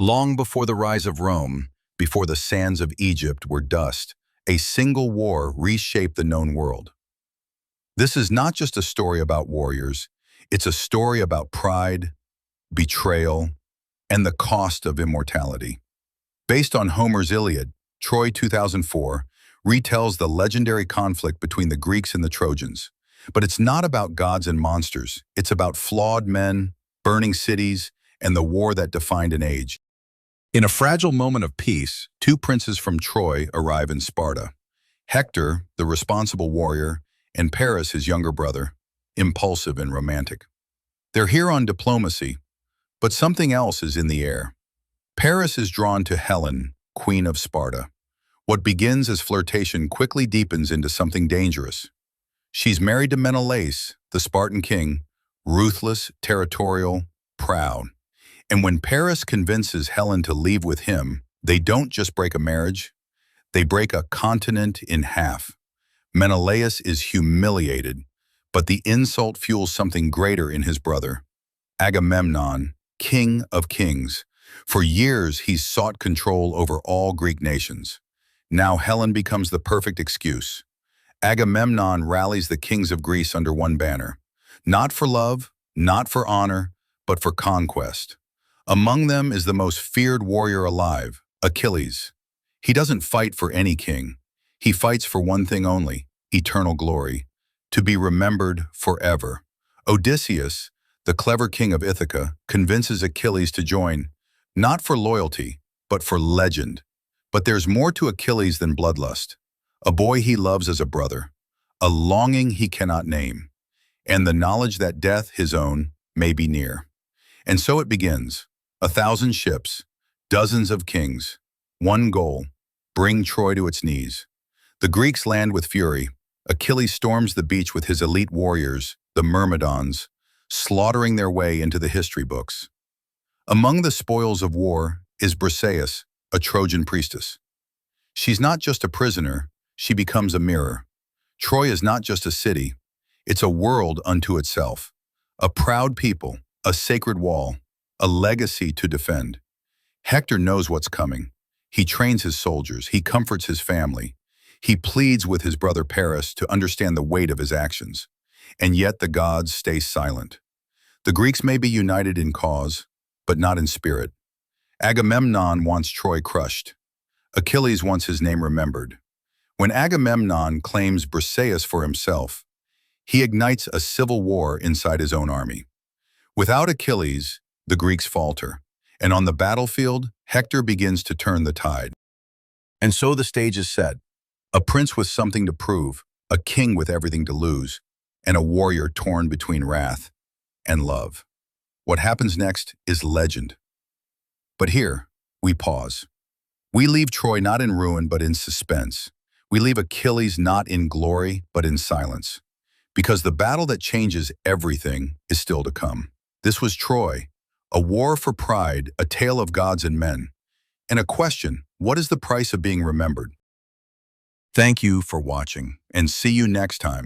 Long before the rise of Rome, before the sands of Egypt were dust, a single war reshaped the known world. This is not just a story about warriors, it's a story about pride, betrayal, and the cost of immortality. Based on Homer's Iliad, Troy 2004 retells the legendary conflict between the Greeks and the Trojans. But it's not about gods and monsters, it's about flawed men, burning cities, and the war that defined an age. In a fragile moment of peace, two princes from Troy arrive in Sparta. Hector, the responsible warrior, and Paris, his younger brother, impulsive and romantic. They're here on diplomacy, but something else is in the air. Paris is drawn to Helen, queen of Sparta. What begins as flirtation quickly deepens into something dangerous. She's married to Menelaus, the Spartan king, ruthless, territorial, proud. And when Paris convinces Helen to leave with him, they don't just break a marriage, they break a continent in half. Menelaus is humiliated, but the insult fuels something greater in his brother. Agamemnon, king of kings. For years, he's sought control over all Greek nations. Now Helen becomes the perfect excuse. Agamemnon rallies the kings of Greece under one banner. Not for love, not for honor, but for conquest. Among them is the most feared warrior alive, Achilles. He doesn't fight for any king. He fights for one thing only, eternal glory, to be remembered forever. Odysseus, the clever king of Ithaca, convinces Achilles to join, not for loyalty, but for legend. But there's more to Achilles than bloodlust. A boy he loves as a brother, a longing he cannot name, and the knowledge that death, his own, may be near. And so it begins. 1,000 ships, dozens of kings, one goal, bring Troy to its knees. The Greeks land with fury. Achilles storms the beach with his elite warriors, the Myrmidons, slaughtering their way into the history books. Among the spoils of war is Briseis, a Trojan priestess. She's not just a prisoner, she becomes a mirror. Troy is not just a city, it's a world unto itself. A proud people, a sacred wall, a legacy to defend. Hector knows what's coming. He trains his soldiers, he comforts his family. He pleads with his brother Paris to understand the weight of his actions. And yet the gods stay silent. The Greeks may be united in cause, but not in spirit. Agamemnon wants Troy crushed. Achilles wants his name remembered. When Agamemnon claims Briseis for himself, he ignites a civil war inside his own army. Without Achilles, the Greeks falter, and on the battlefield, Hector begins to turn the tide. And so the stage is set. A prince with something to prove, a king with everything to lose, and a warrior torn between wrath and love. What happens next is legend. But here, we pause. We leave Troy not in ruin, but in suspense. We leave Achilles not in glory, but in silence. Because the battle that changes everything is still to come. This was Troy, a war for pride, a tale of gods and men. And a question, what is the price of being remembered? Thank you for watching, and see you next time.